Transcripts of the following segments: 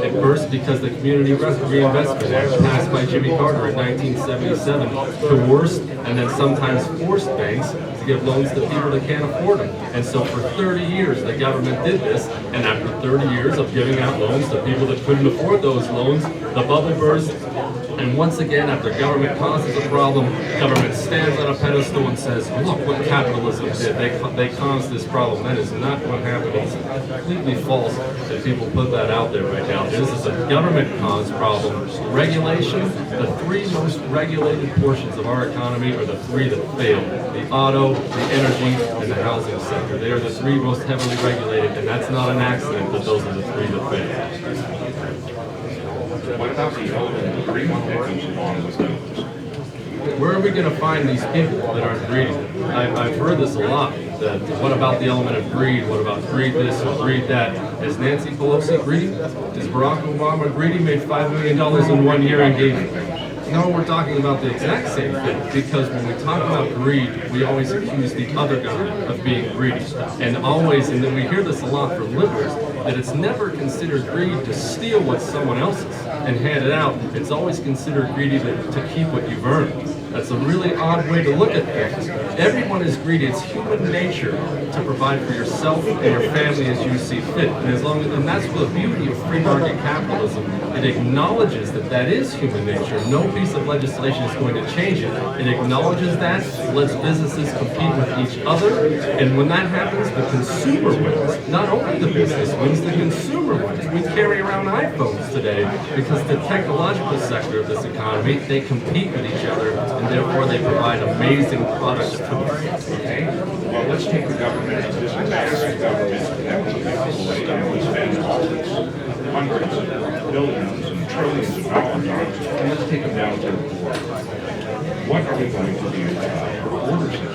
It burst because the Community Reinvestment Act passed by Jimmy Carter in 1977 coerced and then sometimes forced banks to give loans to people that can't afford them. And so for 30 years the government did this, and after 30 years of giving out loans to people that couldn't afford those loans, the bubble burst. And once again, after government causes a problem, government stands on a pedestal and says, look what capitalism did. They caused this problem. That is not what happened. It's completely false that people put that out there right now. This is a government-caused problem. Regulation, the three most regulated portions of our economy are the three that fail. The auto, the energy, and the housing sector. They are the three most heavily regulated, and that's not an accident that those are the three that fail. What about the element of greed that comes along with those? Where are we going to find these people that aren't greedy? I've heard this a lot. That what about the element of greed? What about greed this or greed that? Is Nancy Pelosi greedy? Is Barack Obama greedy? Made $5 million in 1 year and gave. No, we're talking about the exact same thing, because when we talk about greed, we always accuse the other guy of being greedy. And always, and then we hear this a lot from liberals, that it's never considered greed to steal what's someone else's and hand it out. It's always considered greedy to keep what you've earned. That's a really odd way to look at things. Everyone is greedy. It's human nature to provide for yourself and your family as you see fit. And that's the beauty of free market capitalism. It acknowledges that that is human nature. No piece of legislation is going to change it. It acknowledges that, lets businesses compete with each other, and when that happens, the consumer wins. Not only the business wins, the consumer wins. We carry around iPhones today because the technological sector of this economy, they compete with each other, and therefore they provide amazing products to us. Okay? Well, let's take the government, this massive government that we have, and we spend all this hundreds of billions and trillions of dollars on, and let's take them down to the border. What are we going to do for the border situation?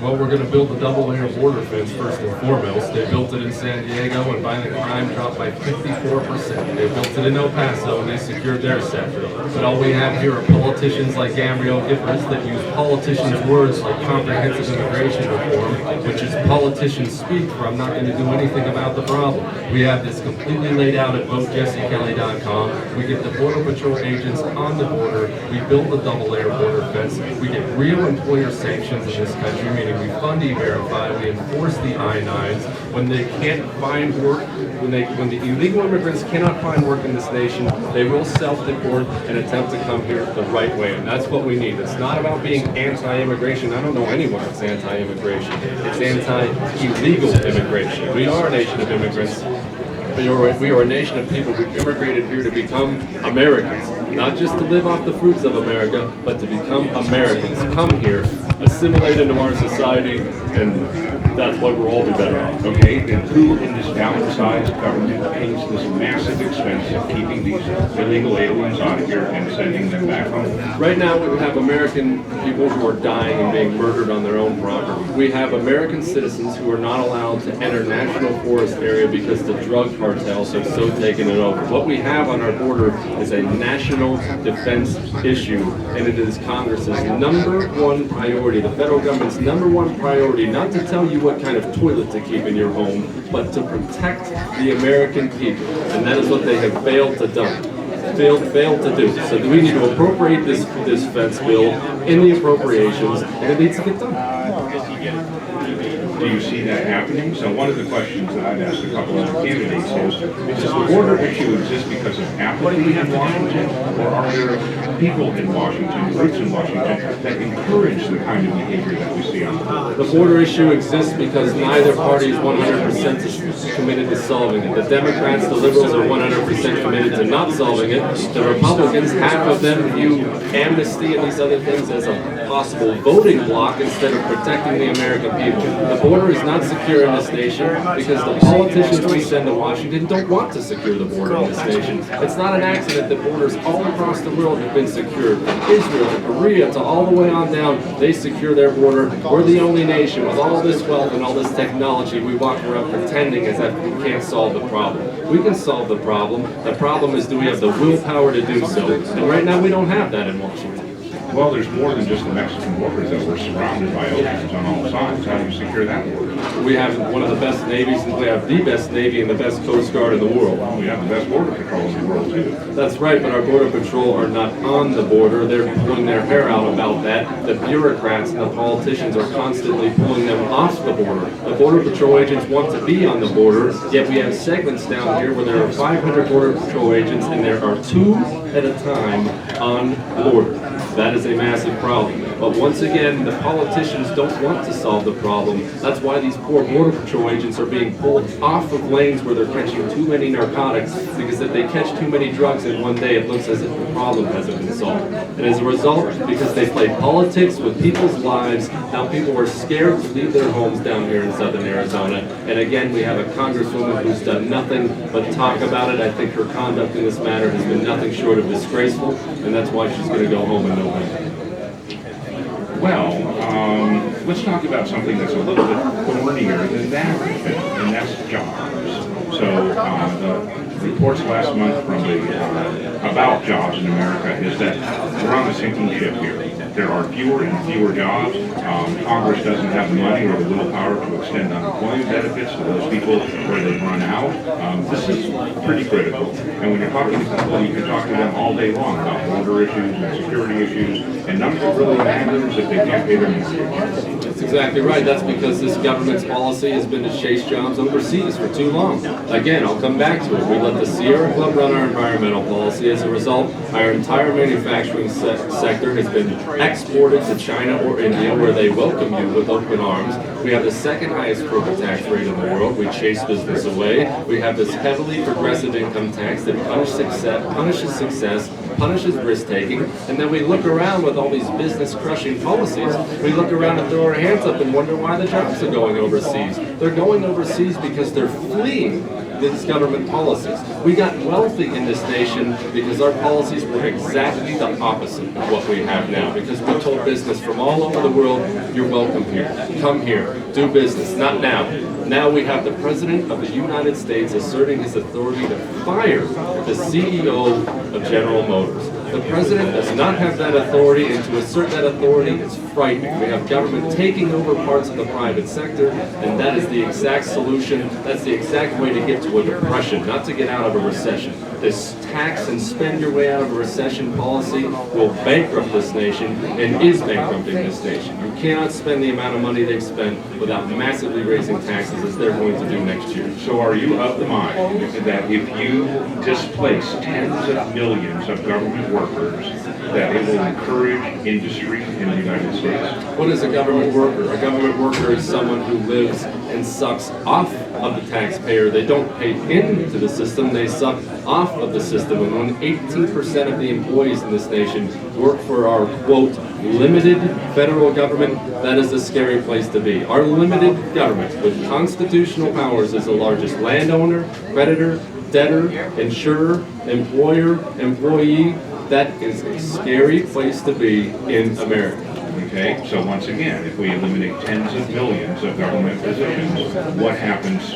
Well, we're going to build the double-layer border fence first and foremost. They built it in San Diego, and violent crime dropped by 54%. They built it in El Paso, and they secured their sector. But all we have here are politicians like Gabrielle Giffords that use politicians' words like comprehensive immigration reform, which is politicians speak for I'm not going to do anything about the problem. We have this completely laid out at votejessekelly.com. We get the Border Patrol agents on the border. We build the double-layer border fence. We get real employer sanctions in this country, meaning we fund E-Verify, we enforce the I-9s. When they can't find work, when the illegal immigrants cannot find work in this nation, they will self-deport and attempt to come here the right way. And that's what we need. It's not about being anti-immigration. I don't know anyone that's anti-immigration. It's anti-illegal immigration. We are a nation of immigrants. We are a nation of people who immigrated here to become Americans. Not just to live off the fruits of America, but to become Americans. Come here, assimilate into our society, and that's why we'll all be better off. Okay, and who in this downsized government pays this massive expense of keeping these illegal aliens out of here and sending them back home? Right now, we have American people who are dying and being murdered on their own property. We have American citizens who are not allowed to enter national forest area because the drug cartels have so taken it over. What we have on our border is a national defense issue, and it is Congress's number one priority, the federal government's number one priority, not to tell you what kind of toilet to keep in your home, but to protect the American people. And that is what they have failed to do. Failed to do. So we need to appropriate this fence bill in the appropriations, and it needs to get done. Do you see that happening? So one of the questions that I've asked a couple of candidates is does the border issue exist because of apathy in Washington, or are there people in Washington, groups in Washington, that encourage the kind of behavior that we see on the border? The border issue exists because neither party is 100% committed to solving it. The Democrats, the liberals are 100% committed to not solving it. The Republicans, half of them view amnesty and these other things as a possible voting bloc instead of protecting the American people. The border is not secure in this nation because the politicians we send to Washington don't want to secure the border in this nation. It's not an accident that borders all across the world have been secured. From Israel to Korea to all the way on down, they secure their border. We're the only nation with all this wealth and all this technology. We walk around pretending as if we can't solve the problem. We can solve the problem. The problem is, do we have the willpower to do so? And right now we don't have that in Washington. Well, there's more than just the Mexican border, though. We're surrounded by oceans on all sides. How do you secure that border? We have one of the best navies, and we have the best navy and the best Coast Guard in the world. Well, we have the best border patrol in the world, too. That's right, but our border patrol are not on the border. They're pulling their hair out about that. The bureaucrats and the politicians are constantly pulling them off the border. The border patrol agents want to be on the border, yet we have segments down here where there are 500 border patrol agents and there are 2 at a time on the border. That is a massive problem. But once again, the politicians don't want to solve the problem. That's why these poor border patrol agents are being pulled off of lanes where they're catching too many narcotics, because if they catch too many drugs in one day, it looks as if the problem hasn't been solved. And as a result, because they play politics with people's lives, now people are scared to leave their homes down here in southern Arizona. And again, we have a congresswoman who's done nothing but talk about it. I think her conduct in this matter has been nothing short of disgraceful, and that's why she's going to go home in November. Well, let's talk about something that's a little bit thornier than that, and that's jobs. So the reports last month from the about jobs in America is that we're on a sinking ship here. There are fewer and fewer jobs. Congress doesn't have the money or the willpower to extend unemployment benefits to those people where they've run out. This is pretty critical. And when you're talking to people, you can talk to them all day long about border issues and security issues, and none of it really matters if they can't pay their mortgage. That's exactly right. That's because this government's policy has been to chase jobs overseas for too long. Again, I'll come back to it. We let the Sierra Club run our environmental policy. As a result, our entire manufacturing sector has been exported to China or India, where they welcome you with open arms. We have the second highest corporate tax rate in the world. We chase business away. We have this heavily progressive income tax that punishes success, punishes risk-taking, and then we look around with all these business-crushing policies. We look around and throw our hands up and wonder why the jobs are going overseas. They're going overseas because they're fleeing these government policies. We got wealthy in this nation because our policies were exactly the opposite of what we have now, because we told business from all over the world, you're welcome here, come here, do business. Not now. Now we have the President of the United States asserting his authority to fire the CEO of General Motors. The President does not have that authority, and to assert that authority is frightening. We have government taking over parts of the private sector, and that is the exact solution. That's the exact way to get to a depression, not to get out of a recession. This tax and spend your way out of a recession policy will bankrupt this nation and is bankrupting this nation. You cannot spend the amount of money they've spent without massively raising taxes as they're going to do next year. So are you of the mind that if you displace tens of millions of government workers, that it will encourage industry in the United States? What is a government worker? A government worker is someone who lives and sucks off of the taxpayer. They don't pay into the system, they suck off of the system. And when 18% of the employees in this nation work for our, quote, limited federal government, that is a scary place to be. Our limited government, with constitutional powers, is the largest landowner, creditor, debtor, insurer, employer, employee. That is a scary place to be in America. Okay, so once again, if we eliminate tens of millions of government positions, what happens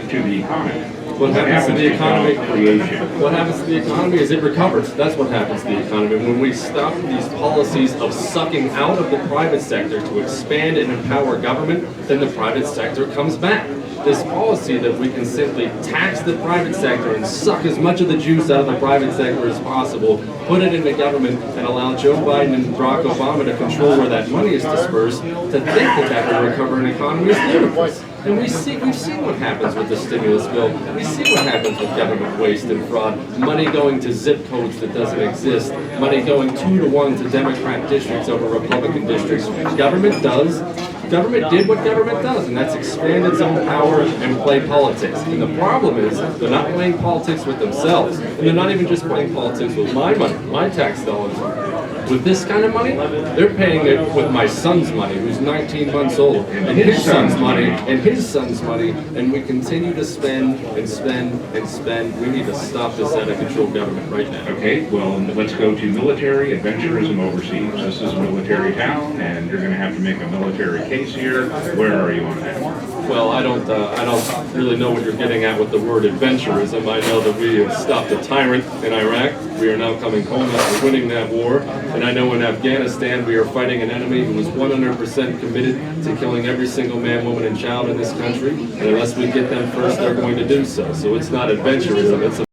to the economy? What happens to the economy? Job creation. What happens to the economy is it recovers. That's what happens to the economy. When we stop these policies of sucking out of the private sector to expand and empower government, then the private sector comes back. This policy that we can simply tax the private sector and suck as much of the juice out of the private sector as possible, put it into government, and allow Joe Biden and Barack Obama to control where that money is dispersed, to think that that will recover an economy is ludicrous. And we've seen what happens with the stimulus bill. We see what happens with government waste and fraud. Money going to zip codes that doesn't exist. Money going 2-to-1 to Democrat districts over Republican districts. Government did what government does, and that's expand its own power and play politics. And the problem is, they're not playing politics with themselves. And they're not even just playing politics with my money, my tax dollars. With this kind of money, they're paying it with my son's money, who's 19 months old, and his son's money, and his son's money, and we continue to spend and spend and spend. We need to stop this out of control government right now. Okay, well, let's go to military adventurism overseas. This is a military town, and you're going to have to make a military case here. Where are you on that? Well, I don't really know what you're getting at with the word adventurism. I know that we have stopped a tyrant in Iraq. We are now coming home after winning that war. And I know in Afghanistan we are fighting an enemy who is 100% committed to killing every single man, woman, and child in this country. And unless we get them first, they're going to do so. So it's not adventurism, it's